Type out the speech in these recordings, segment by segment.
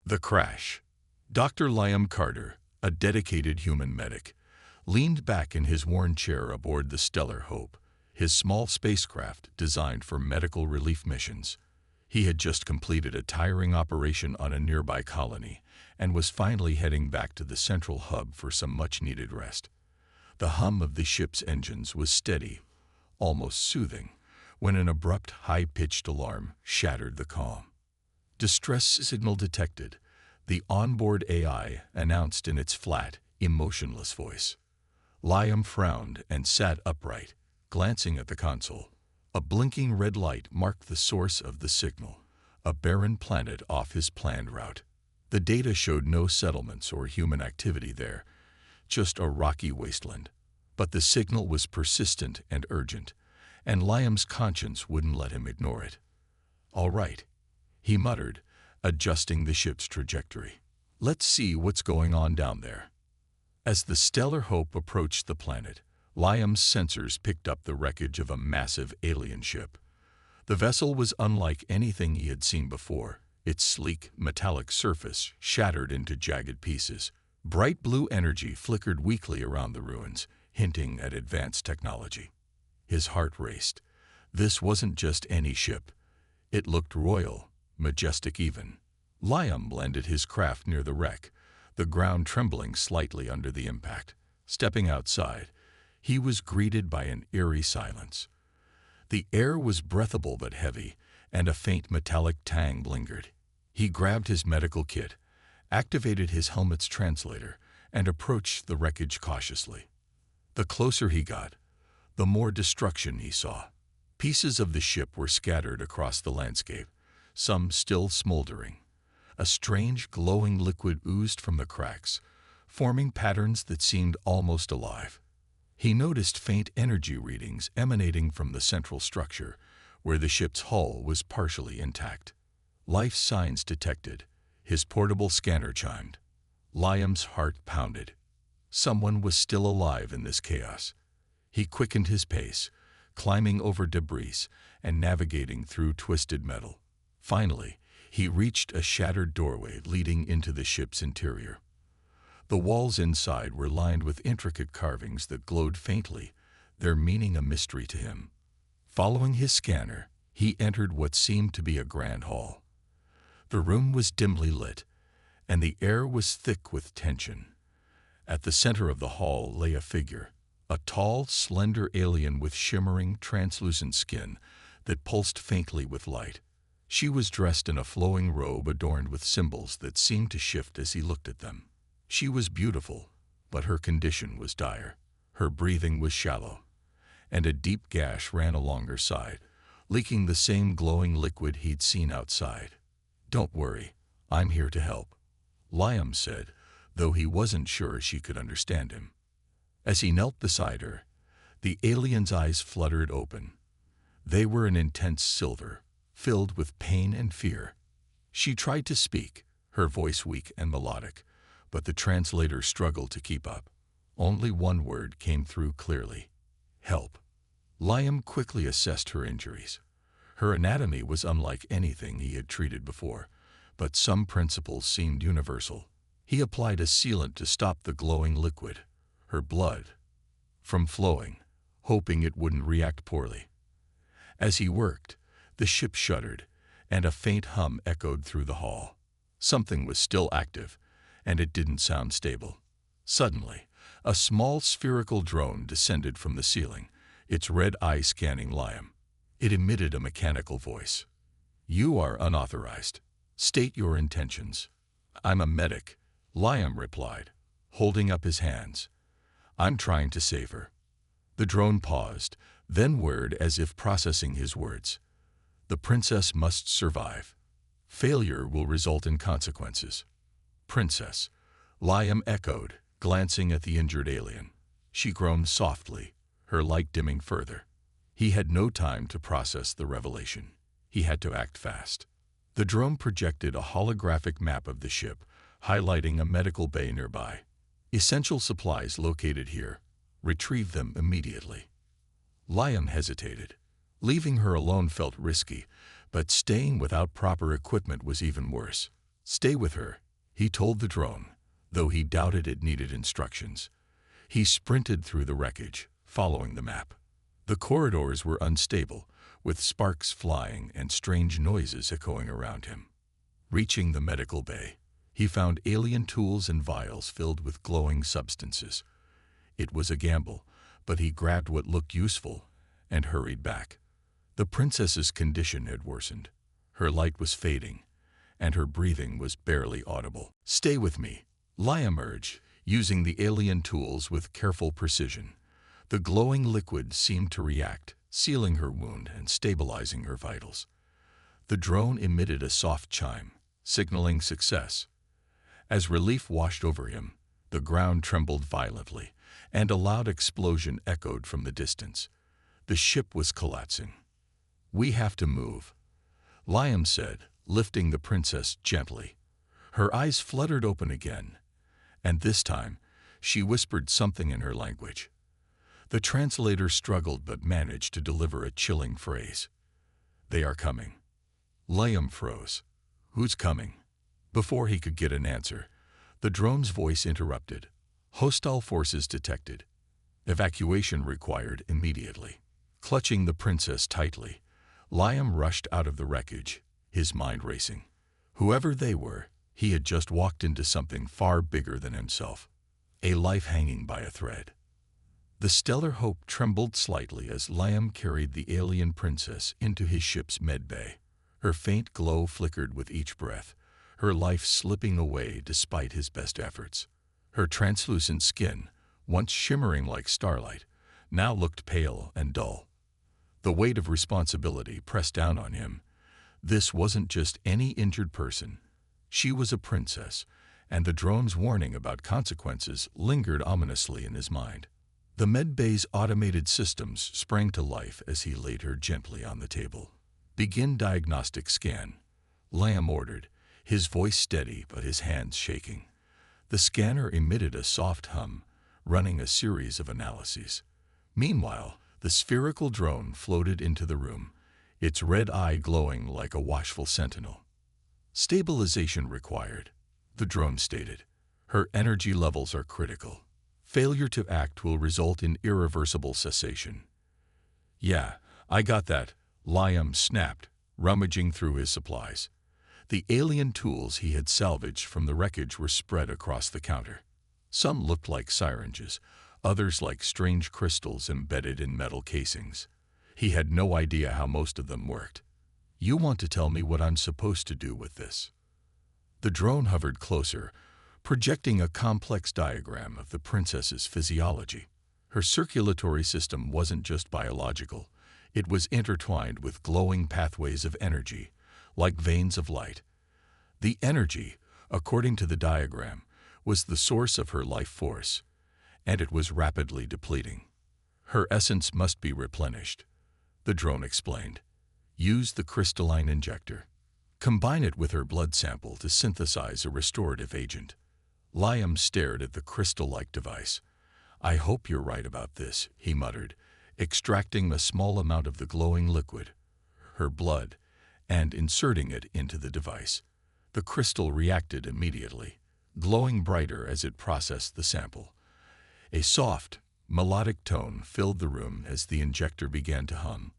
The crash. Dr. Liam Carter, a dedicated human medic, leaned back in his worn chair aboard the Stellar Hope, his small spacecraft designed for medical relief missions. He had just completed a tiring operation on a nearby colony and was finally heading back to the central hub for some much-needed rest. The hum of the ship's engines was steady, almost soothing, when an abrupt, high-pitched alarm shattered the calm. Distress signal detected, the onboard AI announced in its flat, emotionless voice. Liam frowned and sat upright, glancing at the console. A blinking red light marked the source of the signal, a barren planet off his planned route. The data showed no settlements or human activity there, just a rocky wasteland. But the signal was persistent and urgent, and Liam's conscience wouldn't let him ignore it. "All right," he muttered, adjusting the ship's trajectory. "Let's see what's going on down there." As the Stellar Hope approached the planet, Liam's sensors picked up the wreckage of a massive alien ship. The vessel was unlike anything he had seen before, its sleek, metallic surface shattered into jagged pieces. Bright blue energy flickered weakly around the ruins, hinting at advanced technology. His heart raced. This wasn't just any ship. It looked royal, majestic even. Liam landed his craft near the wreck, the ground trembling slightly under the impact. Stepping outside, he was greeted by an eerie silence. The air was breathable but heavy, and a faint metallic tang lingered. He grabbed his medical kit, activated his helmet's translator, and approached the wreckage cautiously. The closer he got, the more destruction he saw. Pieces of the ship were scattered across the landscape, some still smoldering. A strange, glowing liquid oozed from the cracks, forming patterns that seemed almost alive. He noticed faint energy readings emanating from the central structure, where the ship's hull was partially intact. Life signs detected. His portable scanner chimed. Liam's heart pounded. Someone was still alive in this chaos. He quickened his pace, climbing over debris and navigating through twisted metal. Finally, he reached a shattered doorway leading into the ship's interior. The walls inside were lined with intricate carvings that glowed faintly, their meaning a mystery to him. Following his scanner, he entered what seemed to be a grand hall. The room was dimly lit, and the air was thick with tension. At the center of the hall lay a figure, a tall, slender alien with shimmering, translucent skin that pulsed faintly with light. She was dressed in a flowing robe adorned with symbols that seemed to shift as he looked at them. She was beautiful, but her condition was dire. Her breathing was shallow, and a deep gash ran along her side, leaking the same glowing liquid he'd seen outside. "Don't worry, I'm here to help," Liam said, though he wasn't sure she could understand him. As he knelt beside her, the alien's eyes fluttered open. They were an intense silver, filled with pain and fear. She tried to speak, her voice weak and melodic, but the translator struggled to keep up. Only one word came through clearly: help. Liam quickly assessed her injuries. Her anatomy was unlike anything he had treated before, but some principles seemed universal. He applied a sealant to stop the glowing liquid, her blood, from flowing, hoping it wouldn't react poorly. As he worked, the ship shuddered, and a faint hum echoed through the hall. Something was still active, and it didn't sound stable. Suddenly, a small spherical drone descended from the ceiling, its red eye scanning Liam. It emitted a mechanical voice. "You are unauthorized. State your intentions." "I'm a medic," Liam replied, holding up his hands. "I'm trying to save her." The drone paused, then whirred as if processing his words. "The princess must survive. Failure will result in consequences." "Princess," Liam echoed, glancing at the injured alien. She groaned softly, her light dimming further. He had no time to process the revelation. He had to act fast. The drone projected a holographic map of the ship, highlighting a medical bay nearby. "Essential supplies located here. Retrieve them immediately." Liam hesitated. Leaving her alone felt risky, but staying without proper equipment was even worse. "Stay with her," he told the drone, though he doubted it needed instructions. He sprinted through the wreckage, following the map. The corridors were unstable, with sparks flying and strange noises echoing around him. Reaching the medical bay, he found alien tools and vials filled with glowing substances. It was a gamble, but he grabbed what looked useful and hurried back. The princess's condition had worsened. Her light was fading, and her breathing was barely audible. "Stay with me," Liam urged, using the alien tools with careful precision. The glowing liquid seemed to react, sealing her wound and stabilizing her vitals. The drone emitted a soft chime, signaling success. As relief washed over him, the ground trembled violently, and a loud explosion echoed from the distance. The ship was collapsing. "We have to move," Liam said, lifting the princess gently. Her eyes fluttered open again, and this time she whispered something in her language. The translator struggled but managed to deliver a chilling phrase. "They are coming." Liam froze. "Who's coming?" Before he could get an answer, the drone's voice interrupted. "Hostile forces detected. Evacuation required immediately." Clutching the princess tightly, Liam rushed out of the wreckage, his mind racing. Whoever they were, he had just walked into something far bigger than himself. A life hanging by a thread. The Stellar Hope trembled slightly as Liam carried the alien princess into his ship's medbay. Her faint glow flickered with each breath, her life slipping away despite his best efforts. Her translucent skin, once shimmering like starlight, now looked pale and dull. The weight of responsibility pressed down on him. This wasn't just any injured person. She was a princess, and the drone's warning about consequences lingered ominously in his mind. The medbay's automated systems sprang to life as he laid her gently on the table. "Begin diagnostic scan," Liam ordered, his voice steady but his hands shaking. The scanner emitted a soft hum, running a series of analyses. Meanwhile, the spherical drone floated into the room, its red eye glowing like a watchful sentinel. "Stabilization required," the drone stated. "Her energy levels are critical. Failure to act will result in irreversible cessation." "Yeah, I got that," Liam snapped, rummaging through his supplies. The alien tools he had salvaged from the wreckage were spread across the counter. Some looked like syringes, others like strange crystals embedded in metal casings. He had no idea how most of them worked. "You want to tell me what I'm supposed to do with this?" The drone hovered closer, projecting a complex diagram of the princess's physiology. Her circulatory system wasn't just biological. It was intertwined with glowing pathways of energy, like veins of light. The energy, according to the diagram, was the source of her life force, and it was rapidly depleting. "Her essence must be replenished," the drone explained. "Use the crystalline injector. Combine it with her blood sample to synthesize a restorative agent." Liam stared at the crystal-like device. "I hope you're right about this," he muttered, extracting a small amount of the glowing liquid, her blood, and inserting it into the device. The crystal reacted immediately, glowing brighter as it processed the sample. A soft, melodic tone filled the room as the injector began to hum.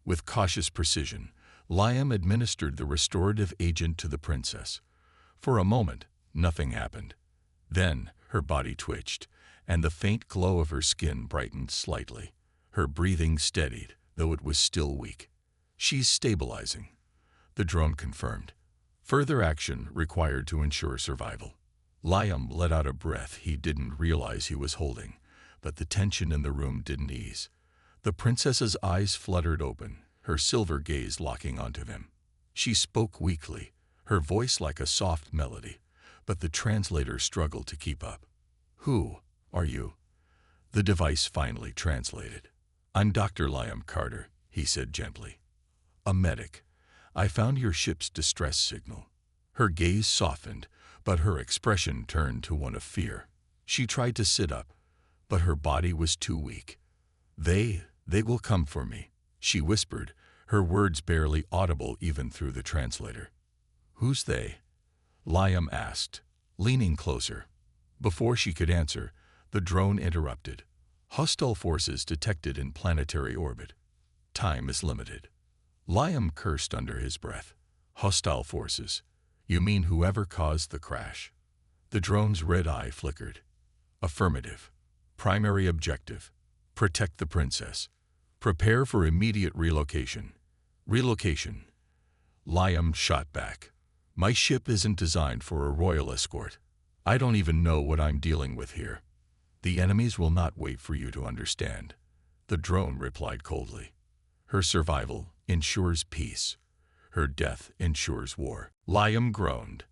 With cautious precision, Liam administered the restorative agent to the princess. For a moment, nothing happened. Then, her body twitched, and the faint glow of her skin brightened slightly. Her breathing steadied, though it was still weak. "She's stabilizing," the drone confirmed. Further action required to ensure survival. Liam let out a breath he didn't realize he was holding, but the tension in the room didn't ease. The princess's eyes fluttered open, her silver gaze locking onto him. She spoke weakly, her voice like a soft melody, but the translator struggled to keep up. "Who are you?" The device finally translated. "I'm Dr. Liam Carter," he said gently. "A medic. I found your ship's distress signal." Her gaze softened, but her expression turned to one of fear. She tried to sit up, but her body was too weak. They will come for me," she whispered, her words barely audible even through the translator. "Who's they?" Liam asked, leaning closer. Before she could answer, the drone interrupted. Hostile forces detected in planetary orbit. Time is limited. Liam cursed under his breath. Hostile forces. You mean whoever caused the crash? The drone's red eye flickered. Affirmative. Primary objective. Protect the princess. Prepare for immediate relocation. Relocation. Liam shot back. My ship isn't designed for a royal escort. I don't even know what I'm dealing with here. The enemies will not wait for you to understand. The drone replied coldly. Her survival ensures peace. Her death ensures war. Liam groaned.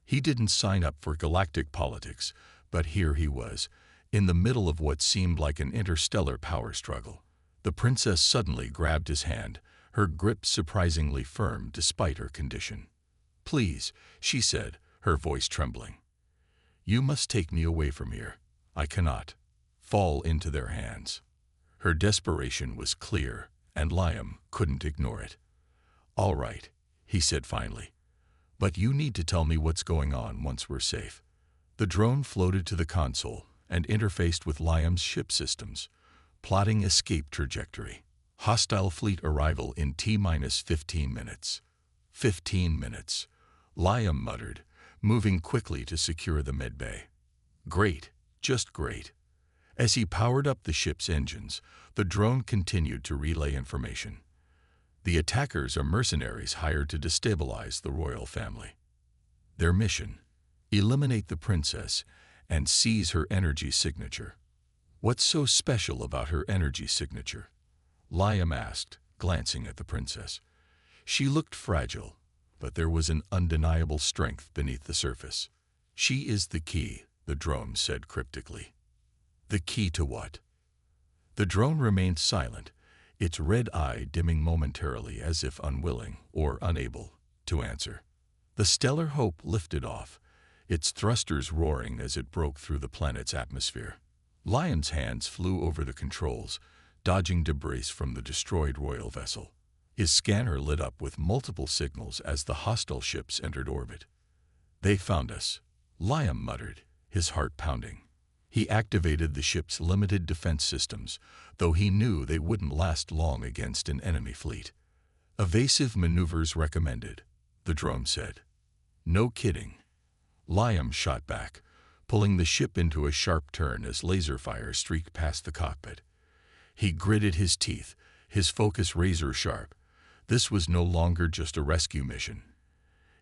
He didn't sign up for galactic politics, but here he was, in the middle of what seemed like an interstellar power struggle. The princess suddenly grabbed his hand, her grip surprisingly firm despite her condition. Please, she said, her voice trembling. You must take me away from here. I cannot fall into their hands. Her desperation was clear, and Liam couldn't ignore it. All right, he said finally. But you need to tell me what's going on once we're safe. The drone floated to the console and interfaced with Liam's ship systems, plotting escape trajectory. Hostile fleet arrival in T-minus 15 minutes. 15 minutes. Liam muttered, moving quickly to secure the medbay. Great, just great. As he powered up the ship's engines, the drone continued to relay information. The attackers are mercenaries hired to destabilize the royal family. Their mission: eliminate the princess and seize her energy signature. What's so special about her energy signature? Liam asked, glancing at the princess. She looked fragile, but there was an undeniable strength beneath the surface. She is the key, the drone said cryptically. The key to what? The drone remained silent, its red eye dimming momentarily as if unwilling or unable to answer. The stellar hope lifted off, its thrusters roaring as it broke through the planet's atmosphere. Liam's hands flew over the controls, dodging debris from the destroyed royal vessel. His scanner lit up with multiple signals as the hostile ships entered orbit. They found us, Liam muttered, his heart pounding. He activated the ship's limited defense systems, though he knew they wouldn't last long against an enemy fleet. Evasive maneuvers recommended, the drone said. No kidding. Liam shot back, pulling the ship into a sharp turn as laser fire streaked past the cockpit. He gritted his teeth, his focus razor sharp. This was no longer just a rescue mission.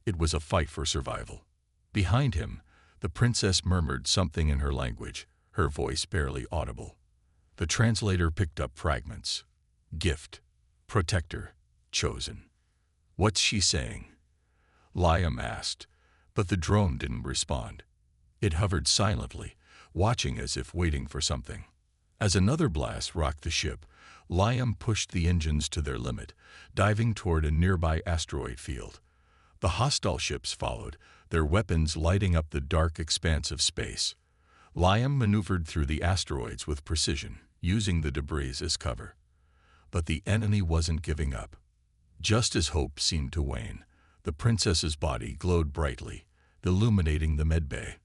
It was a fight for survival. Behind him, the princess murmured something in her language, her voice barely audible. The translator picked up fragments. Gift, protector, chosen. What's she saying? Liam asked, but the drone didn't respond. It hovered silently, watching as if waiting for something. As another blast rocked the ship, Liam pushed the engines to their limit, diving toward a nearby asteroid field. The hostile ships followed, their weapons lighting up the dark expanse of space. Liam maneuvered through the asteroids with precision, using the debris as cover. But the enemy wasn't giving up. Just as hope seemed to wane, the princess's body glowed brightly, illuminating the medbay.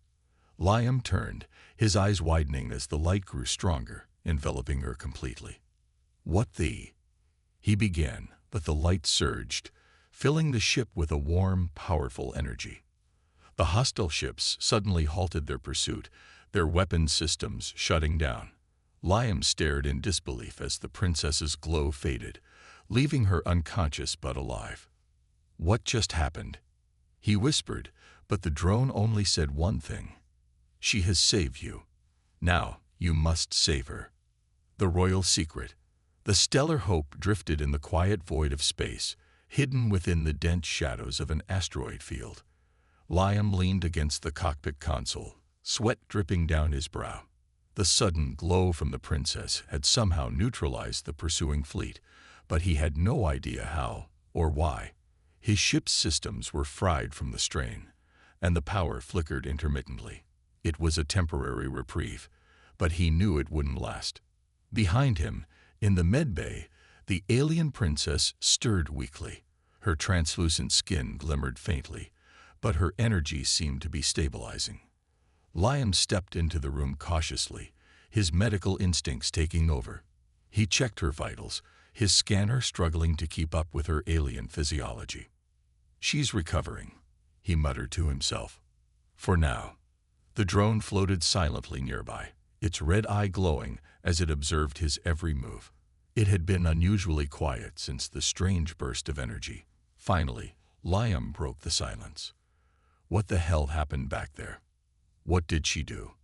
Liam turned, his eyes widening as the light grew stronger, enveloping her completely. What the? He began, but the light surged, filling the ship with a warm, powerful energy. The hostile ships suddenly halted their pursuit, their weapon systems shutting down. Liam stared in disbelief as the princess's glow faded, leaving her unconscious but alive. What just happened? He whispered, but the drone only said one thing. She has saved you. Now you must save her. The royal secret. The stellar hope drifted in the quiet void of space, hidden within the dense shadows of an asteroid field. Liam leaned against the cockpit console, sweat dripping down his brow. The sudden glow from the princess had somehow neutralized the pursuing fleet, but he had no idea how or why. His ship's systems were fried from the strain, and the power flickered intermittently. It was a temporary reprieve, but he knew it wouldn't last. Behind him, in the medbay, the alien princess stirred weakly. Her translucent skin glimmered faintly, but her energy seemed to be stabilizing. Liam stepped into the room cautiously, his medical instincts taking over. He checked her vitals, his scanner struggling to keep up with her alien physiology. "She's recovering," he muttered to himself. "For now." The drone floated silently nearby, its red eye glowing as it observed his every move. It had been unusually quiet since the strange burst of energy. Finally, Liam broke the silence. "What the hell happened back there? What did she do?"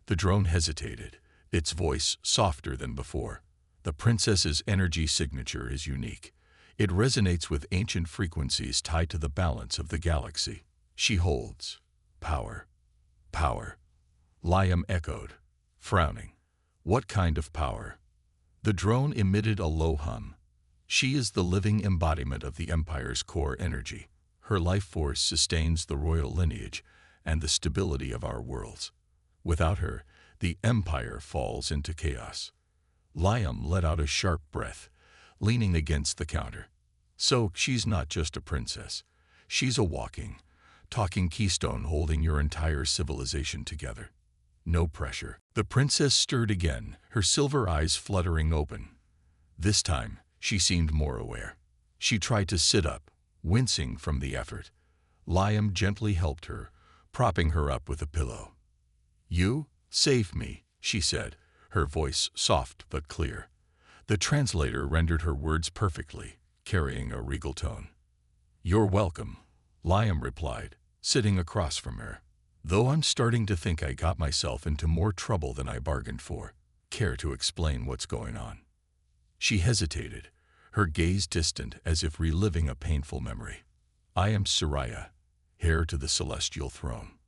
The drone hesitated, its voice softer than before. "The princess's energy signature is unique. It resonates with ancient frequencies tied to the balance of the galaxy. She holds power." "Power?" Liam echoed, frowning. "What kind of power?" The drone emitted a low hum. "She is the living embodiment of the Empire's core energy. Her life force sustains the royal lineage and the stability of our worlds. Without her, the Empire falls into chaos." Liam let out a sharp breath, leaning against the counter. "So she's not just a princess. She's a walking, talking keystone holding your entire civilization together." No pressure. The princess stirred again, her silver eyes fluttering open. This time, she seemed more aware. She tried to sit up, wincing from the effort. Liam gently helped her, propping her up with a pillow. "You saved me," she said, her voice soft but clear. The translator rendered her words perfectly, carrying a regal tone. "You're welcome," Liam replied, sitting across from her. "Though I'm starting to think I got myself into more trouble than I bargained for. Care to explain what's going on?" She hesitated, her gaze distant as if reliving a painful memory. "I am Soraya, heir to the celestial throne.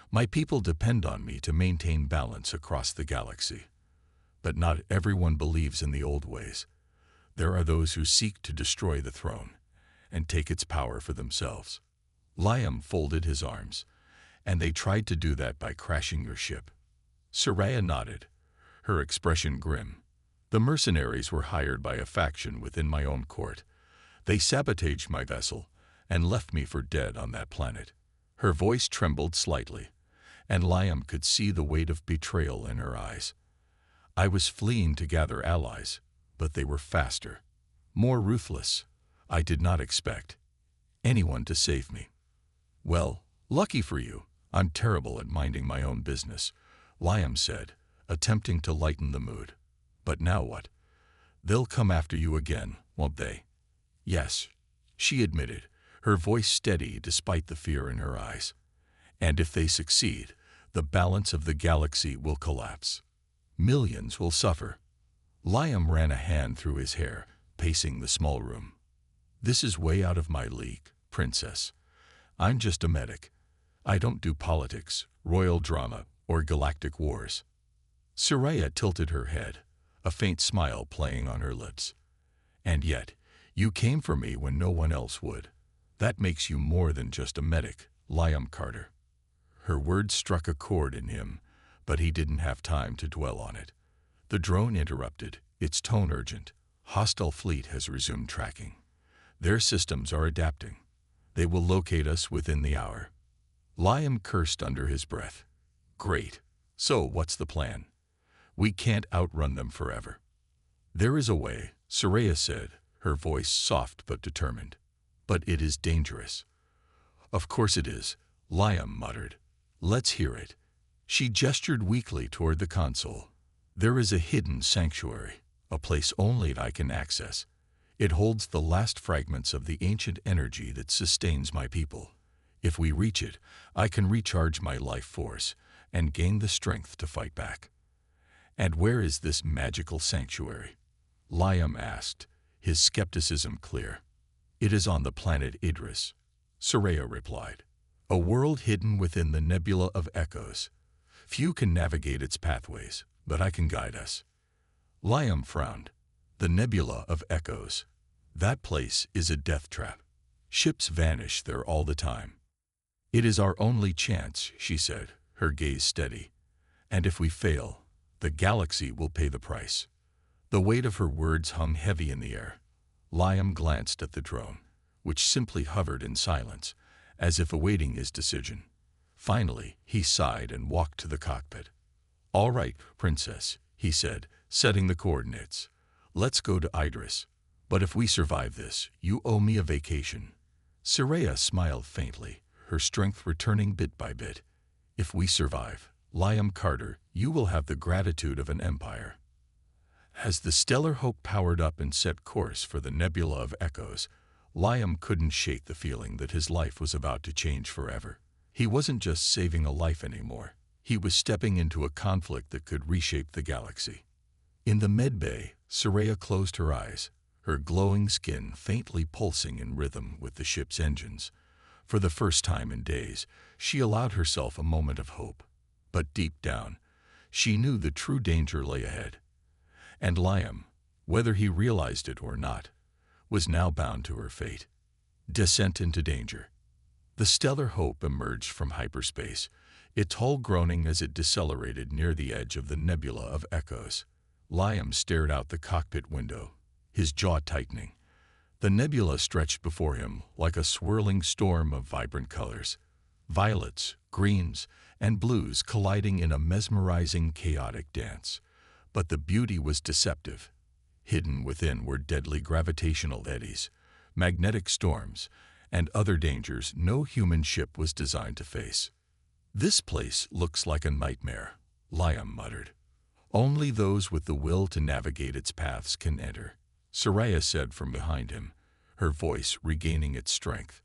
My people depend on me to maintain balance across the galaxy. But not everyone believes in the old ways. There are those who seek to destroy the throne and take its power for themselves." Liam folded his arms. "And they tried to do that by crashing your ship." Soraya nodded, her expression grim. "The mercenaries were hired by a faction within my own court. They sabotaged my vessel and left me for dead on that planet." Her voice trembled slightly, and Liam could see the weight of betrayal in her eyes. "I was fleeing to gather allies, but they were faster, more ruthless. I did not expect anyone to save me." "Well, lucky for you. I'm terrible at minding my own business," Liam said, attempting to lighten the mood. "But now what? They'll come after you again, won't they?" "Yes," she admitted, her voice steady despite the fear in her eyes. "And if they succeed, the balance of the galaxy will collapse. Millions will suffer." Liam ran a hand through his hair, pacing the small room. "This is way out of my league, princess. I'm just a medic. I don't do politics, royal drama, or galactic wars." Soraya tilted her head, a faint smile playing on her lips. "And yet, you came for me when no one else would. That makes you more than just a medic, Liam Carter." Her words struck a chord in him, but he didn't have time to dwell on it. The drone interrupted, its tone urgent. "Hostile fleet has resumed tracking. Their systems are adapting. They will locate us within the hour." Liam cursed under his breath. "Great. So what's the plan? We can't outrun them forever." "There is a way," Soraya said, her voice soft but determined. "But it is dangerous." "Of course it is," Liam muttered. "Let's hear it." She gestured weakly toward the console. "There is a hidden sanctuary, a place only I can access. It holds the last fragments of the ancient energy that sustains my people. If we reach it, I can recharge my life force and gain the strength to fight back." "And where is this magical sanctuary?" Liam asked, his skepticism clear. "It is on the planet Idris," Soraya replied. "A world hidden within the nebula of echoes. Few can navigate its pathways, but I can guide us." Liam frowned. "The nebula of echoes. That place is a death trap. Ships vanish there all the time." "It is our only chance," she said, her gaze steady. "And if we fail, the galaxy will pay the price." The weight of her words hung heavy in the air. Liam glanced at the drone, which simply hovered in silence, as if awaiting his decision. Finally, he sighed and walked to the cockpit. "All right, Princess," he said, setting the coordinates. "Let's go to Idris. But if we survive this, you owe me a vacation." Soraya smiled faintly, her strength returning bit by bit. "If we survive, Liam Carter, you will have the gratitude of an empire." As the Stellar Hope powered up and set course for the Nebula of Echoes, Liam couldn't shake the feeling that his life was about to change forever. He wasn't just saving a life anymore. He was stepping into a conflict that could reshape the galaxy. In the medbay, Soraya closed her eyes, her glowing skin faintly pulsing in rhythm with the ship's engines. For the first time in days, she allowed herself a moment of hope. But deep down, she knew the true danger lay ahead. And Liam, whether he realized it or not, was now bound to her fate. Descent into danger. The Stellar Hope emerged from hyperspace, its hull groaning as it decelerated near the edge of the Nebula of Echoes. Liam stared out the cockpit window, his jaw tightening. The nebula stretched before him like a swirling storm of vibrant colors. Violets, greens, and blues colliding in a mesmerizing, chaotic dance. But the beauty was deceptive. Hidden within were deadly gravitational eddies, magnetic storms, and other dangers no human ship was designed to face. "This place looks like a nightmare," Liam muttered. "Only those with the will to navigate its paths can enter," Soraya said from behind him, her voice regaining its strength.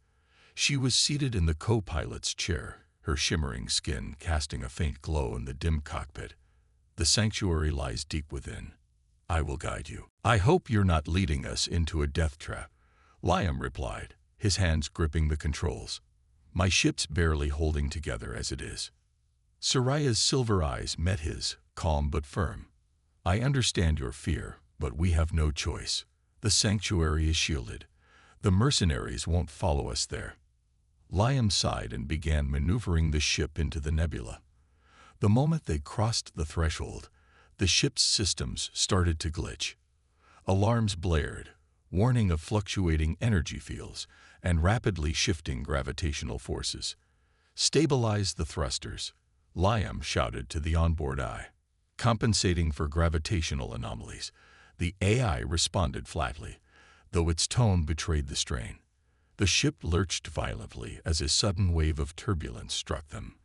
She was seated in the co-pilot's chair, her shimmering skin casting a faint glow in the dim cockpit. "The sanctuary lies deep within. I will guide you." "I hope you're not leading us into a death trap," Liam replied, his hands gripping the controls. "My ship's barely holding together as it is." Soraya's silver eyes met his, calm but firm. "I understand your fear, but we have no choice. The sanctuary is shielded. The mercenaries won't follow us there." Liam sighed and began maneuvering the ship into the nebula. The moment they crossed the threshold, the ship's systems started to glitch. Alarms blared, warning of fluctuating energy fields and rapidly shifting gravitational forces. "Stabilize the thrusters," Liam shouted to the onboard eye. Compensating for gravitational anomalies, the AI responded flatly, though its tone betrayed the strain. The ship lurched violently as a sudden wave of turbulence struck them.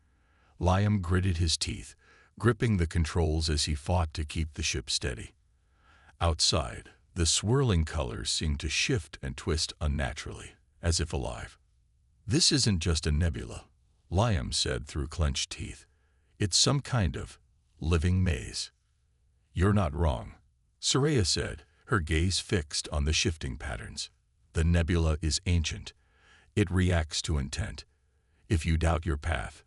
Liam gritted his teeth, gripping the controls as he fought to keep the ship steady. Outside, the swirling colors seemed to shift and twist unnaturally, as if alive. "This isn't just a nebula," Liam said through clenched teeth. "It's some kind of living maze." "You're not wrong," Soraya said, her gaze fixed on the shifting patterns. "The nebula is ancient. It reacts to intent. If you doubt your path,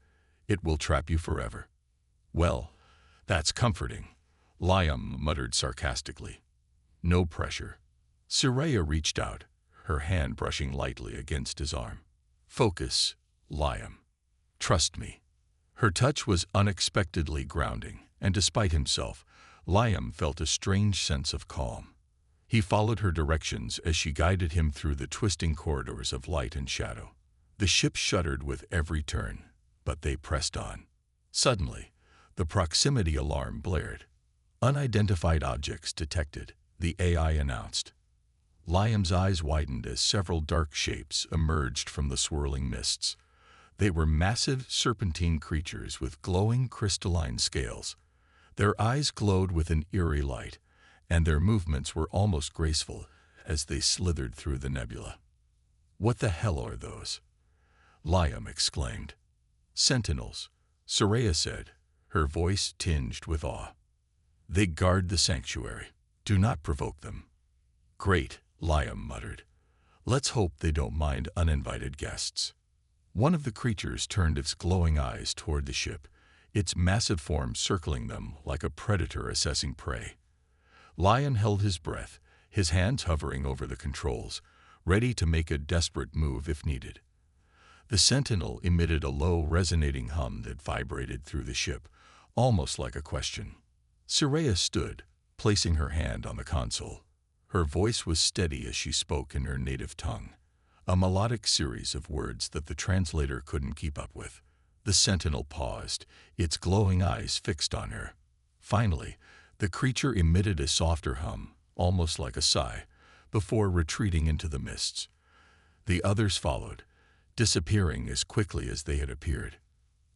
it will trap you forever." "Well, that's comforting," Liam muttered sarcastically. "No pressure." Soraya reached out, her hand brushing lightly against his arm. "Focus, Liam. Trust me." Her touch was unexpectedly grounding, and despite himself, Liam felt a strange sense of calm. He followed her directions as she guided him through the twisting corridors of light and shadow. The ship shuddered with every turn, but they pressed on. Suddenly, the proximity alarm blared. "Unidentified objects detected," the AI announced. Liam's eyes widened as several dark shapes emerged from the swirling mists. They were massive, serpentine creatures with glowing crystalline scales. Their eyes glowed with an eerie light, and their movements were almost graceful as they slithered through the nebula. "What the hell are those?" Liam exclaimed. "Sentinels," Soraya said, her voice tinged with awe. "They guard the sanctuary. Do not provoke them." "Great," Liam muttered. "Let's hope they don't mind uninvited guests." One of the creatures turned its glowing eyes toward the ship, its massive form circling them like a predator assessing prey. Liam held his breath, his hands hovering over the controls, ready to make a desperate move if needed. The sentinel emitted a low, resonating hum that vibrated through the ship, almost like a question. Soraya stood, placing her hand on the console. Her voice was steady as she spoke in her native tongue. a melodic series of words that the translator couldn't keep up with. The sentinel paused, its glowing eyes fixed on her. Finally, the creature emitted a softer hum, almost like a sigh, before retreating into the mists. The others followed, disappearing as quickly as they had appeared.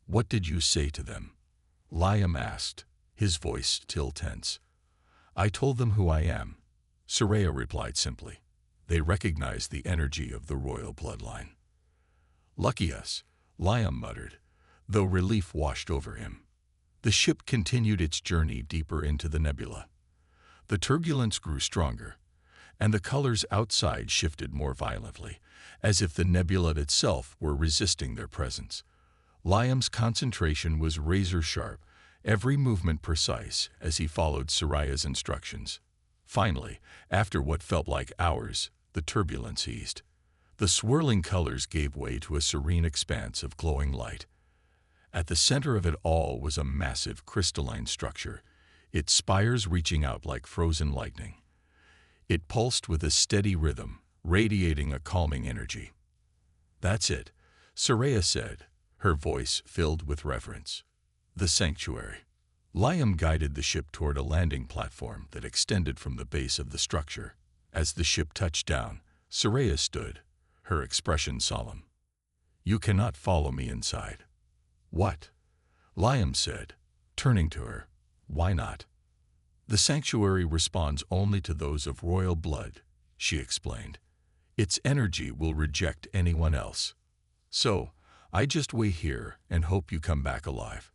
"What did you say to them?" Liam asked, his voice still tense. "I told them who I am," Soraya replied simply. "They recognized the energy of the royal bloodline." "Lucky us," Liam muttered, though relief washed over him. The ship continued its journey deeper into the nebula. The turbulence grew stronger, and the colors outside shifted more violently, as if the nebula itself were resisting their presence. Liam's concentration was razor-sharp, every movement precise as he followed Soraya's instructions. Finally, after what felt like hours, the turbulence eased. The swirling colors gave way to a serene expanse of glowing light. At the center of it all was a massive crystalline structure, its spires reaching out like frozen lightning. It pulsed with a steady rhythm, radiating a calming energy. "That's it," Soraya said, her voice filled with reverence. "The sanctuary." Liam guided the ship toward a landing platform that extended from the base of the structure. As the ship touched down, Soraya stood, her expression solemn. "You cannot follow me inside." "What?" Liam said, turning to her. "Why not?" "The sanctuary responds only to those of royal blood," she explained. "Its energy will reject anyone else. So, I just wait here and hope you come back alive."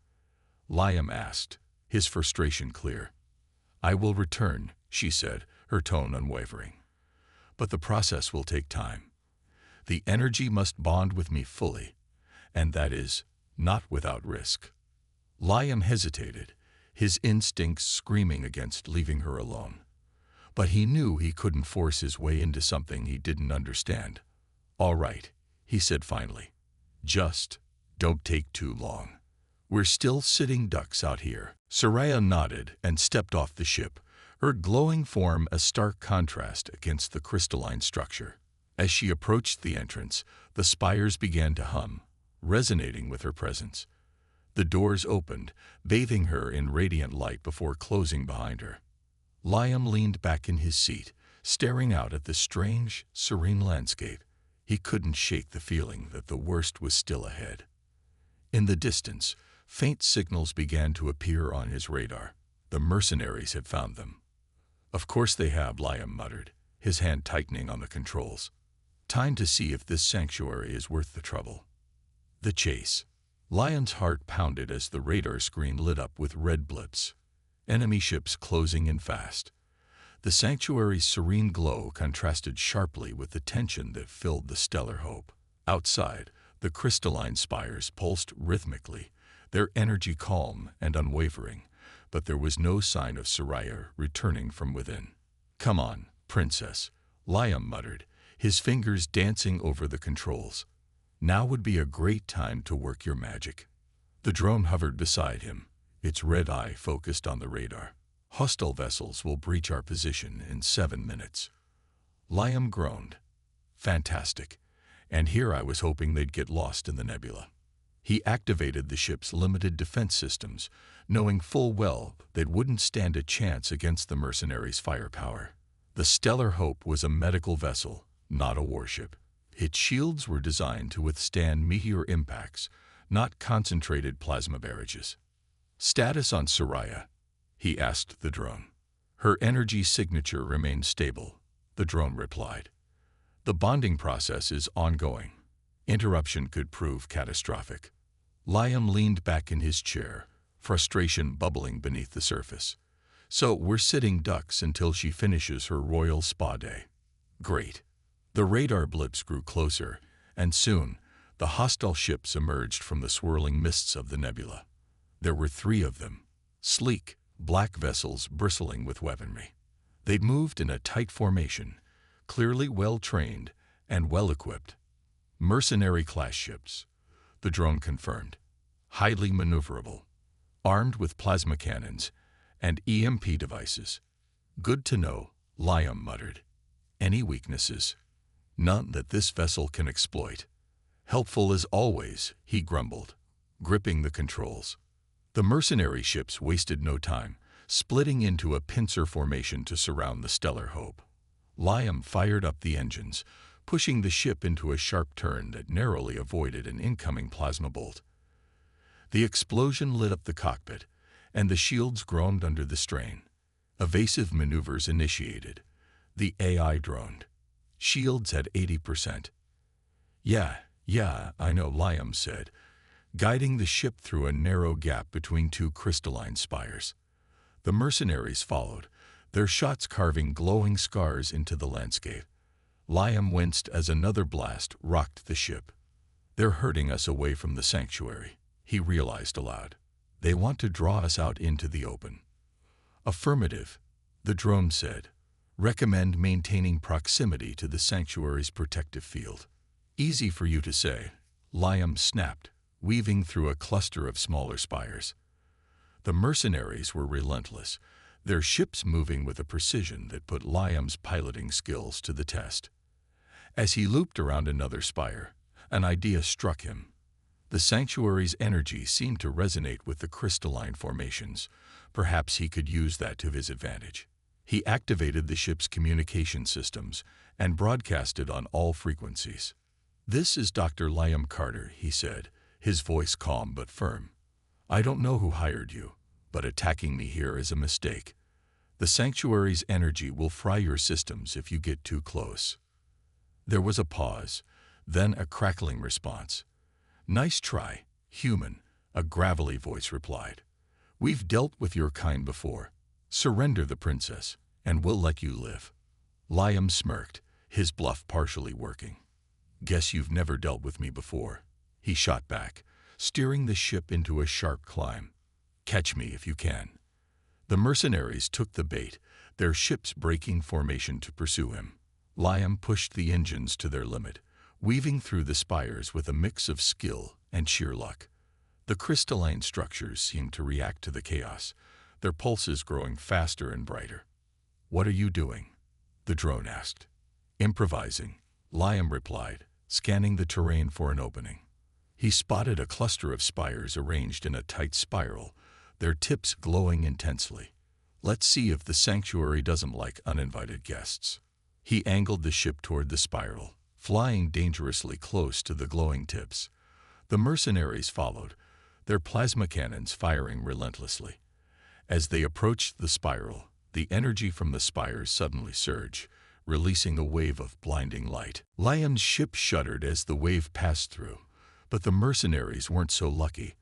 Liam asked, his frustration clear. "I will return," she said, her tone unwavering. "But the process will take time. The energy must bond with me fully, and that is, not without risk." Liam hesitated, his instincts screaming against leaving her alone. But he knew he couldn't force his way into something he didn't understand. "All right," he said finally. "Just don't take too long. We're still sitting ducks out here." Soraya nodded and stepped off the ship, her glowing form a stark contrast against the crystalline structure. As she approached the entrance, the spires began to hum, resonating with her presence. The doors opened, bathing her in radiant light before closing behind her. Liam leaned back in his seat, staring out at the strange, serene landscape. He couldn't shake the feeling that the worst was still ahead. In the distance, faint signals began to appear on his radar. The mercenaries had found them. "Of course they have," Liam muttered, his hand tightening on the controls. "Time to see if this sanctuary is worth the trouble." The chase. Liam's heart pounded as the radar screen lit up with red blips. Enemy ships closing in fast. The sanctuary's serene glow contrasted sharply with the tension that filled the stellar hope. Outside, the crystalline spires pulsed rhythmically, their energy calm and unwavering, but there was no sign of Soraya returning from within. "Come on, princess," Liam muttered, his fingers dancing over the controls. "Now would be a great time to work your magic." The drone hovered beside him, its red eye focused on the radar. "Hostile vessels will breach our position in 7 minutes." Liam groaned. "Fantastic. And here I was hoping they'd get lost in the nebula." He activated the ship's limited defense systems, knowing full well they wouldn't stand a chance against the mercenaries' firepower. The Stellar Hope was a medical vessel, not a warship. Its shields were designed to withstand meteor impacts, not concentrated plasma barrages. "Status on Soraya?" he asked the drone. "Her energy signature remains stable," the drone replied. "The bonding process is ongoing. Interruption could prove catastrophic." Liam leaned back in his chair, frustration bubbling beneath the surface. "So we're sitting ducks until she finishes her royal spa day." "Great." The radar blips grew closer, and soon, the hostile ships emerged from the swirling mists of the nebula. There were 3 of them, sleek, black vessels bristling with weaponry. They'd moved in a tight formation, clearly well-trained and well-equipped. "Mercenary-class ships," the drone confirmed. "Highly maneuverable, armed with plasma cannons and EMP devices." "Good to know," Liam muttered. "Any weaknesses?" None that this vessel can exploit. Helpful as always, he grumbled, gripping the controls. The mercenary ships wasted no time, splitting into a pincer formation to surround the Stellar Hope. Liam fired up the engines, pushing the ship into a sharp turn that narrowly avoided an incoming plasma bolt. The explosion lit up the cockpit, and the shields groaned under the strain. Evasive maneuvers initiated. The AI droned. Shields at 80%. Yeah, I know, Liam said, guiding the ship through a narrow gap between two crystalline spires. The mercenaries followed, their shots carving glowing scars into the landscape. Liam winced as another blast rocked the ship. They're hurting us away from the sanctuary, he realized aloud. They want to draw us out into the open. Affirmative, the drone said. Recommend maintaining proximity to the sanctuary's protective field. Easy for you to say, Liam snapped, weaving through a cluster of smaller spires. The mercenaries were relentless, their ships moving with a precision that put Liam's piloting skills to the test. As he looped around another spire, an idea struck him. The sanctuary's energy seemed to resonate with the crystalline formations. Perhaps he could use that to his advantage. He activated the ship's communication systems and broadcasted on all frequencies. "This is Dr. Liam Carter," he said, his voice calm but firm. "I don't know who hired you, but attacking me here is a mistake. The sanctuary's energy will fry your systems if you get too close." There was a pause, then a crackling response. "Nice try, human," a gravelly voice replied. "We've dealt with your kind before. Surrender the princess, and we'll let you live." Liam smirked, his bluff partially working. "Guess you've never dealt with me before," he shot back, steering the ship into a sharp climb. "Catch me if you can." The mercenaries took the bait, their ships breaking formation to pursue him. Liam pushed the engines to their limit, weaving through the spires with a mix of skill and sheer luck. The crystalline structures seemed to react to the chaos, their pulses growing faster and brighter. "What are you doing?" the drone asked. "Improvising," Liam replied, scanning the terrain for an opening. He spotted a cluster of spires arranged in a tight spiral, their tips glowing intensely. "Let's see if the sanctuary doesn't like uninvited guests." He angled the ship toward the spiral, flying dangerously close to the glowing tips. The mercenaries followed, their plasma cannons firing relentlessly. As they approached the spiral, the energy from the spires suddenly surged, releasing a wave of blinding light. Liam's ship shuddered as the wave passed through, but the mercenaries weren't so lucky.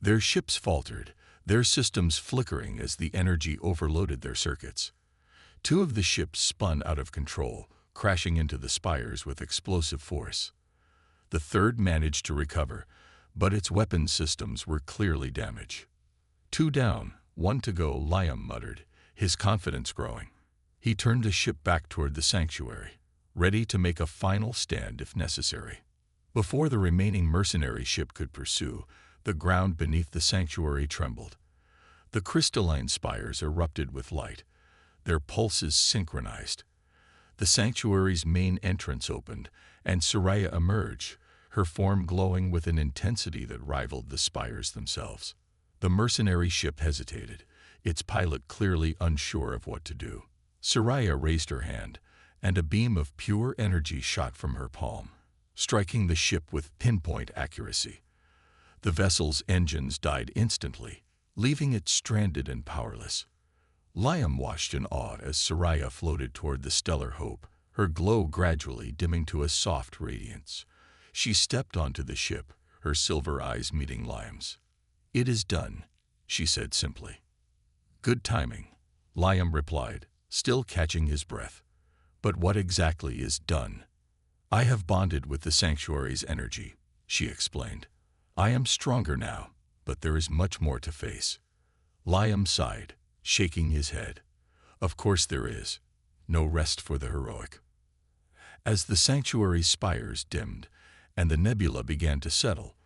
Their ships faltered, their systems flickering as the energy overloaded their circuits. Two of the ships spun out of control, crashing into the spires with explosive force. The third managed to recover, but its weapon systems were clearly damaged. "Two down, one to go," Liam muttered, his confidence growing. He turned the ship back toward the sanctuary, ready to make a final stand if necessary. Before the remaining mercenary ship could pursue, the ground beneath the sanctuary trembled. The crystalline spires erupted with light, their pulses synchronized. The sanctuary's main entrance opened, and Soraya emerged, her form glowing with an intensity that rivaled the spires themselves. The mercenary ship hesitated, its pilot clearly unsure of what to do. Soraya raised her hand, and a beam of pure energy shot from her palm, striking the ship with pinpoint accuracy. The vessel's engines died instantly, leaving it stranded and powerless. Liam watched in awe as Soraya floated toward the Stellar Hope, her glow gradually dimming to a soft radiance. She stepped onto the ship, her silver eyes meeting Liam's. "It is done," she said simply. "Good timing," Liam replied, still catching his breath. "But what exactly is done?" "I have bonded with the sanctuary's energy," she explained. "I am stronger now, but there is much more to face." Liam sighed, shaking his head. "Of course there is. No rest for the heroic." As the sanctuary's spires dimmed and the nebula began to settle,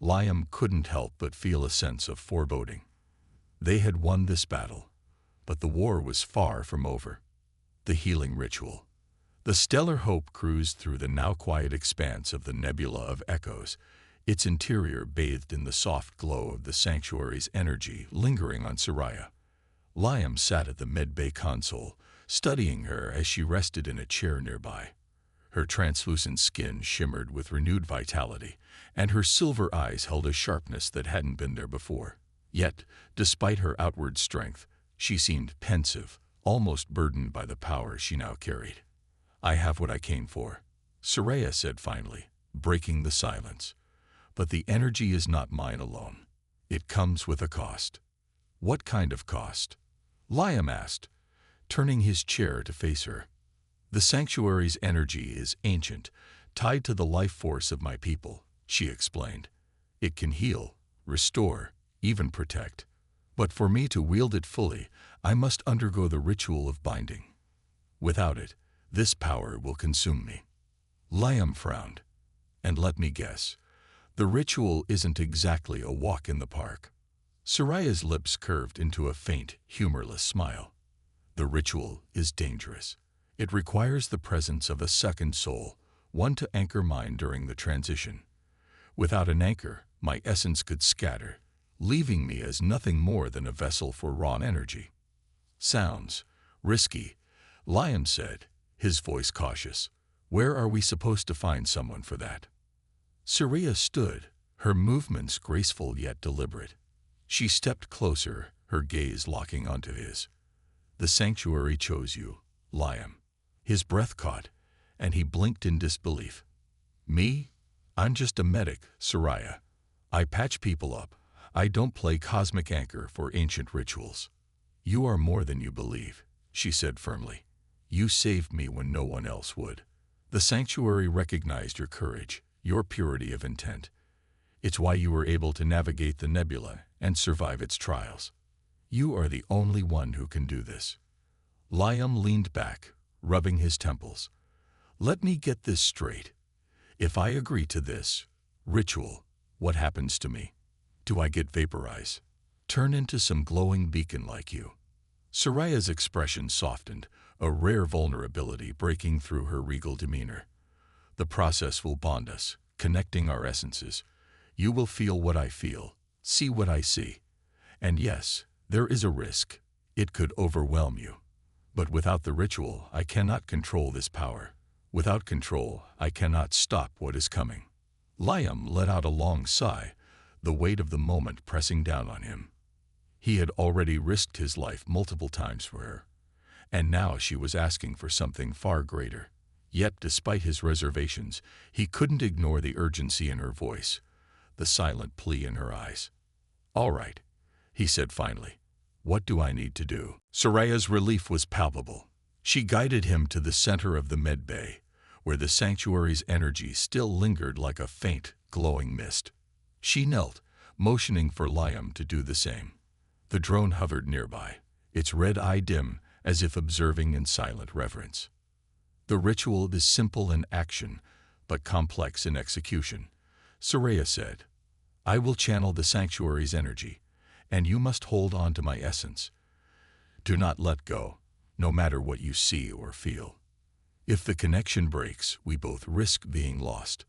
Liam couldn't help but feel a sense of foreboding. They had won this battle, but the war was far from over. The healing ritual, The stellar hope cruised through the now quiet expanse of the nebula of echoes, its interior bathed in the soft glow of the sanctuary's energy lingering on Soraya. Liam sat at the medbay console, studying her as she rested in a chair nearby. Her translucent skin shimmered with renewed vitality, and her silver eyes held a sharpness that hadn't been there before. Yet, despite her outward strength, she seemed pensive, almost burdened by the power she now carried. "I have what I came for," Soraya said finally, breaking the silence. "But the energy is not mine alone. It comes with a cost." "What kind of cost?" Liam asked, turning his chair to face her. "The sanctuary's energy is ancient, tied to the life force of my people," she explained. "It can heal, restore, even protect. But for me to wield it fully, I must undergo the ritual of binding. Without it, this power will consume me." Liam frowned. "And let me guess, the ritual isn't exactly a walk in the park." Soraya's lips curved into a faint, humorless smile. "The ritual is dangerous. It requires the presence of a second soul, one to anchor mine during the transition. Without an anchor, my essence could scatter, leaving me as nothing more than a vessel for raw energy." "Sounds risky," Liam said, his voice cautious. "Where are we supposed to find someone for that?" Soraya stood, her movements graceful yet deliberate. She stepped closer, her gaze locking onto his. "The sanctuary chose you, Liam." His breath caught, and he blinked in disbelief. "Me? I'm just a medic, Soraya. I patch people up. I don't play cosmic anchor for ancient rituals." "You are more than you believe," she said firmly. "You saved me when no one else would. The sanctuary recognized your courage, your purity of intent. It's why you were able to navigate the nebula and survive its trials. You are the only one who can do this." Liam leaned back, rubbing his temples. "Let me get this straight. If I agree to this ritual, what happens to me? Do I get vaporized? Turn into some glowing beacon like you?" Soraya's expression softened, a rare vulnerability breaking through her regal demeanor. "The process will bond us, connecting our essences. You will feel what I feel, see what I see. And yes, there is a risk. It could overwhelm you. But without the ritual, I cannot control this power. Without control, I cannot stop what is coming." Liam let out a long sigh, the weight of the moment pressing down on him. He had already risked his life multiple times for her, and now she was asking for something far greater. Yet, despite his reservations, he couldn't ignore the urgency in her voice, the silent plea in her eyes. "All right," he said finally. "What do I need to do?" Soraya's relief was palpable. She guided him to the center of the medbay, where the sanctuary's energy still lingered like a faint, glowing mist. She knelt, motioning for Liam to do the same. The drone hovered nearby, its red eye dim, as if observing in silent reverence. "The ritual is simple in action, but complex in execution," Soraya said. "I will channel the sanctuary's energy, and you must hold on to my essence. Do not let go, no matter what you see or feel. If the connection breaks, we both risk being lost."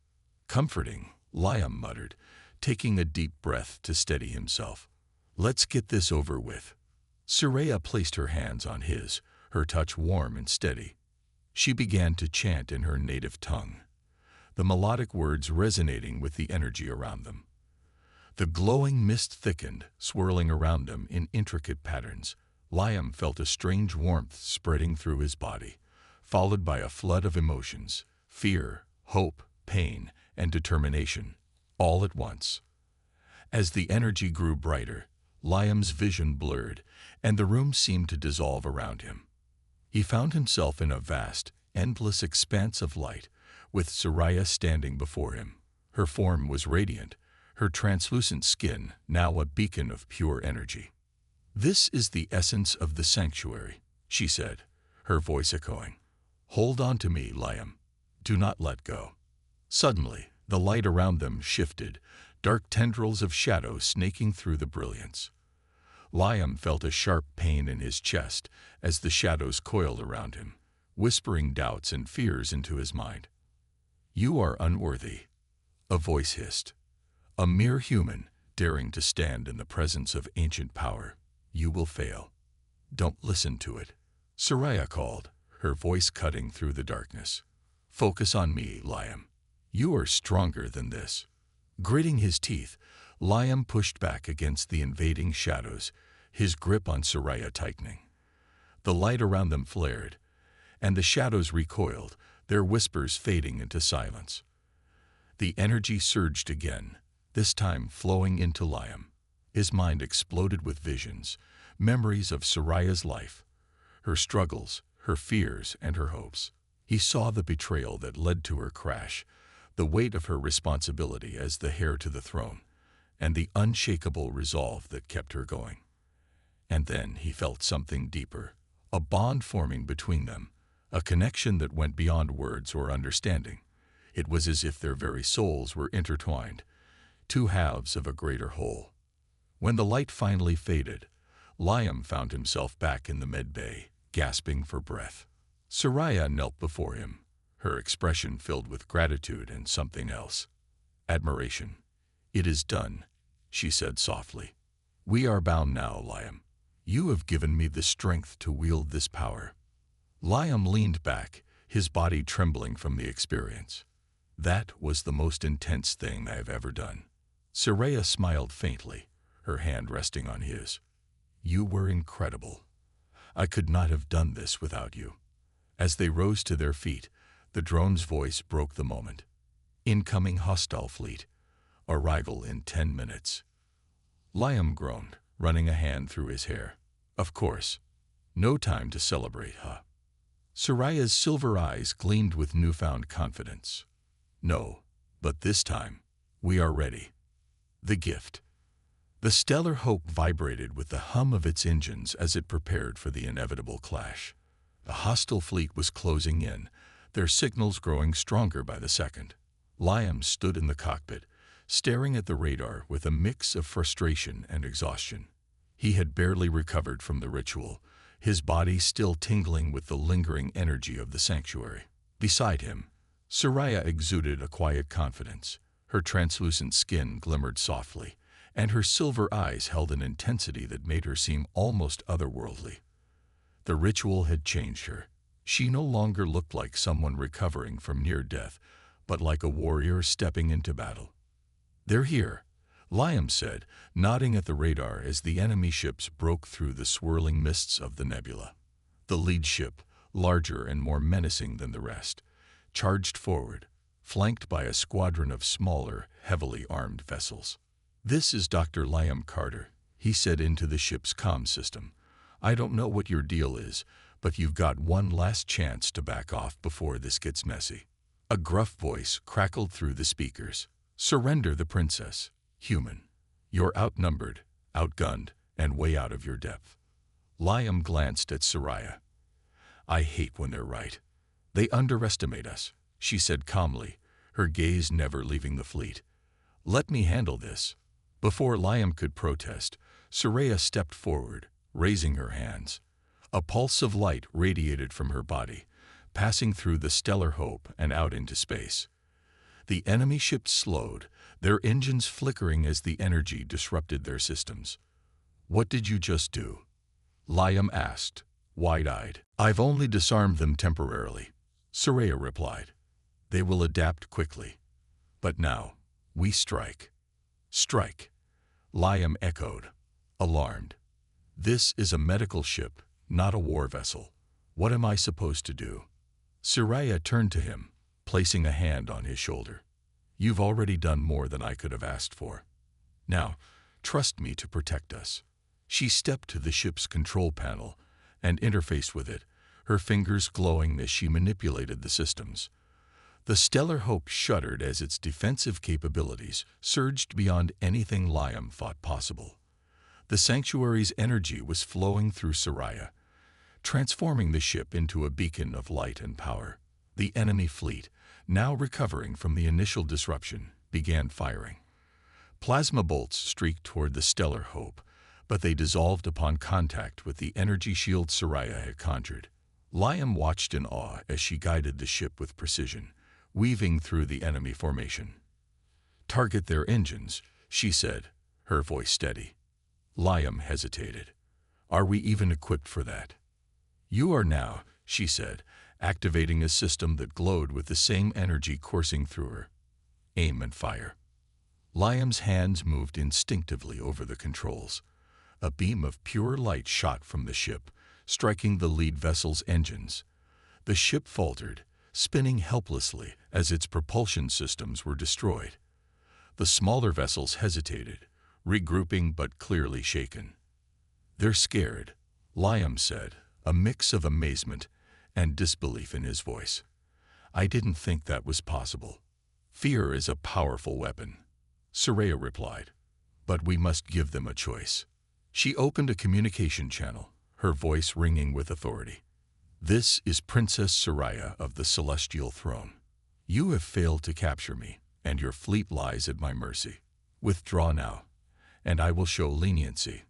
"Comforting," Liam muttered, taking a deep breath to steady himself. "Let's get this over with." Soraya placed her hands on his, her touch warm and steady. She began to chant in her native tongue, the melodic words resonating with the energy around them. The glowing mist thickened, swirling around them in intricate patterns. Liam felt a strange warmth spreading through his body, followed by a flood of emotions: fear, hope, pain, and determination, all at once. As the energy grew brighter, Liam's vision blurred, and the room seemed to dissolve around him. He found himself in a vast, endless expanse of light, with Soraya standing before him. Her form was radiant, her translucent skin now a beacon of pure energy. "This is the essence of the sanctuary," she said, her voice echoing. "Hold on to me, Liam. Do not let go." Suddenly, the light around them shifted, dark tendrils of shadow snaking through the brilliance. Liam felt a sharp pain in his chest as the shadows coiled around him, whispering doubts and fears into his mind. "You are unworthy," a voice hissed. "A mere human, daring to stand in the presence of ancient power. You will fail. Don't listen to it." Soraya called, her voice cutting through the darkness. "Focus on me, Liam. You are stronger than this." Gritting his teeth, Liam pushed back against the invading shadows, his grip on Soraya tightening. The light around them flared, and the shadows recoiled, their whispers fading into silence. The energy surged again, this time flowing into Liam. His mind exploded with visions, memories of Soraya's life, her struggles, her fears, and her hopes. He saw the betrayal that led to her crash, the weight of her responsibility as the heir to the throne, and the unshakable resolve that kept her going. And then he felt something deeper, a bond forming between them, a connection that went beyond words or understanding. It was as if their very souls were intertwined, two halves of a greater whole. When the light finally faded, Liam found himself back in the med bay, gasping for breath. Soraya knelt before him, her expression filled with gratitude and something else. Admiration. "It is done," she said softly. "We are bound now, Liam. You have given me the strength to wield this power." Liam leaned back, his body trembling from the experience. "That was the most intense thing I have ever done." Soraya smiled faintly, her hand resting on his. "You were incredible. I could not have done this without you." As they rose to their feet, the drone's voice broke the moment. "Incoming hostile fleet. Arrival in 10 minutes." Liam groaned, running a hand through his hair. "Of course. No time to celebrate, huh?" Soraya's silver eyes gleamed with newfound confidence. "No, but this time, we are ready." The gift. The Stellar Hope vibrated with the hum of its engines as it prepared for the inevitable clash. A hostile fleet was closing in, their signals growing stronger by the second. Liam stood in the cockpit, staring at the radar with a mix of frustration and exhaustion. He had barely recovered from the ritual, his body still tingling with the lingering energy of the sanctuary. Beside him, Soraya exuded a quiet confidence. Her translucent skin glimmered softly, and her silver eyes held an intensity that made her seem almost otherworldly. The ritual had changed her. She no longer looked like someone recovering from near death, but like a warrior stepping into battle. "They're here," Liam said, nodding at the radar as the enemy ships broke through the swirling mists of the nebula. The lead ship, larger and more menacing than the rest, charged forward, flanked by a squadron of smaller, heavily armed vessels. "This is Dr. Liam Carter," he said into the ship's comm system. "I don't know what your deal is, but you've got one last chance to back off before this gets messy." A gruff voice crackled through the speakers. "Surrender the princess, human. You're outnumbered, outgunned, and way out of your depth." Liam glanced at Soraya. "I hate when they're right. They underestimate us," she said calmly, her gaze never leaving the fleet. "Let me handle this." Before Liam could protest, Soraya stepped forward, raising her hands. A pulse of light radiated from her body, passing through the Stellar Hope and out into space. The enemy ships slowed, their engines flickering as the energy disrupted their systems. "What did you just do?" Liam asked, wide-eyed. "I've only disarmed them temporarily," Soraya replied. "They will adapt quickly. But now, we strike." "Strike," Liam echoed, alarmed. "This is a medical ship, not a war vessel. What am I supposed to do?" Soraya turned to him, placing a hand on his shoulder. "You've already done more than I could have asked for. Now, trust me to protect us." She stepped to the ship's control panel and interfaced with it, her fingers glowing as she manipulated the systems. The Stellar Hope shuddered as its defensive capabilities surged beyond anything Liam thought possible. The sanctuary's energy was flowing through Soraya, transforming the ship into a beacon of light and power. The enemy fleet, now recovering from the initial disruption, began firing. Plasma bolts streaked toward the Stellar Hope, but they dissolved upon contact with the energy shield Soraya had conjured. Liam watched in awe as she guided the ship with precision, weaving through the enemy formation. "Target their engines," she said, her voice steady. Liam hesitated. "Are we even equipped for that?" "You are now," she said, activating a system that glowed with the same energy coursing through her. "Aim and fire." Liam's hands moved instinctively over the controls. A beam of pure light shot from the ship, striking the lead vessel's engines. The ship faltered, spinning helplessly as its propulsion systems were destroyed. The smaller vessels hesitated, regrouping but clearly shaken. "They're scared," Liam said, a mix of amazement and disbelief in his voice. "I didn't think that was possible." "Fear is a powerful weapon," Soraya replied, "but we must give them a choice." She opened a communication channel, her voice ringing with authority. "This is Princess Soraya of the Celestial Throne. You have failed to capture me, and your fleet lies at my mercy. Withdraw now, and I will show leniency.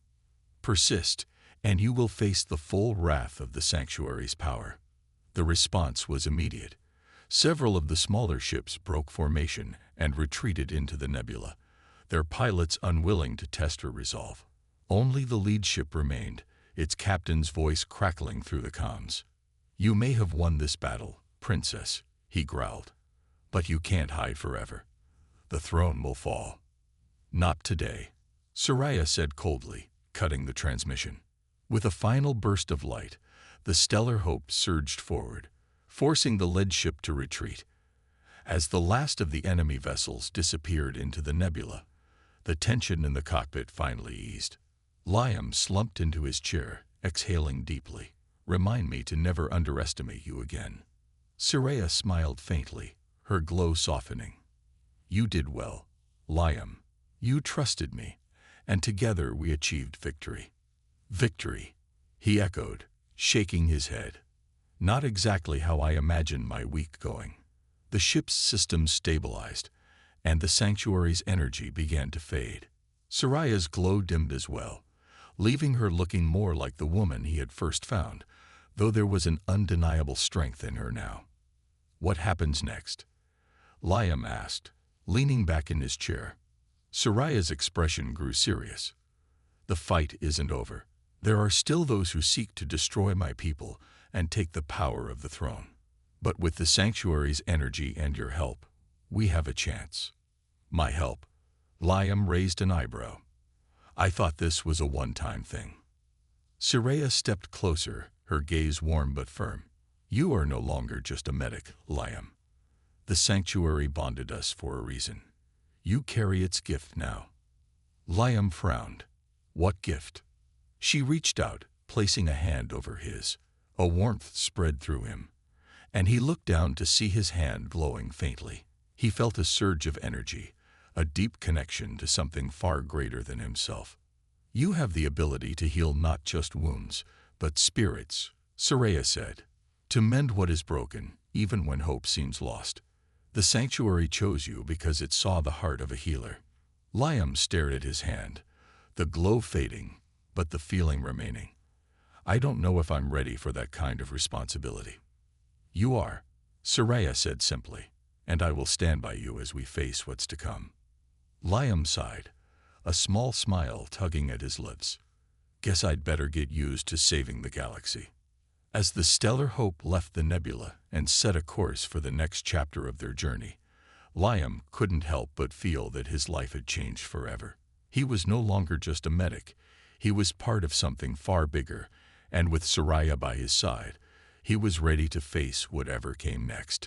Persist, and you will face the full wrath of the Sanctuary's power." The response was immediate. Several of the smaller ships broke formation and retreated into the nebula, their pilots unwilling to test her resolve. Only the lead ship remained, its captain's voice crackling through the comms. "You may have won this battle, Princess," he growled, "but you can't hide forever. The throne will fall." "Not today," Soraya said coldly, cutting the transmission. With a final burst of light, the Stellar Hope surged forward, forcing the lead ship to retreat. As the last of the enemy vessels disappeared into the nebula, the tension in the cockpit finally eased. Liam slumped into his chair, exhaling deeply. "Remind me to never underestimate you again." Soraya smiled faintly, her glow softening. "You did well, Liam. You trusted me, and together we achieved victory." "Victory," he echoed, shaking his head. "Not exactly how I imagined my week going." The ship's systems stabilized, and the Sanctuary's energy began to fade. Soraya's glow dimmed as well, leaving her looking more like the woman he had first found, though there was an undeniable strength in her now. "What happens next?" Liam asked, leaning back in his chair. Soraya's expression grew serious. "The fight isn't over. There are still those who seek to destroy my people and take the power of the throne. But with the Sanctuary's energy and your help, we have a chance." "My help?" Liam raised an eyebrow. "I thought this was a one-time thing." Soraya stepped closer, her gaze warm but firm. "You are no longer just a medic, Liam. The Sanctuary bonded us for a reason. You carry its gift now." Liam frowned. "What gift?" She reached out, placing a hand over his. A warmth spread through him, and he looked down to see his hand glowing faintly. He felt a surge of energy, a deep connection to something far greater than himself. "You have the ability to heal not just wounds, but spirits," Soraya said. "To mend what is broken, even when hope seems lost. The Sanctuary chose you because it saw the heart of a healer." Liam stared at his hand, the glow fading, but the feeling remaining. "I don't know if I'm ready for that kind of responsibility." "You are," Soraya said simply, "and I will stand by you as we face what's to come." Liam sighed, a small smile tugging at his lips. "Guess I'd better get used to saving the galaxy." As the Stellar Hope left the nebula and set a course for the next chapter of their journey, Liam couldn't help but feel that his life had changed forever. He was no longer just a medic. He was part of something far bigger, and with Soraya by his side, he was ready to face whatever came next.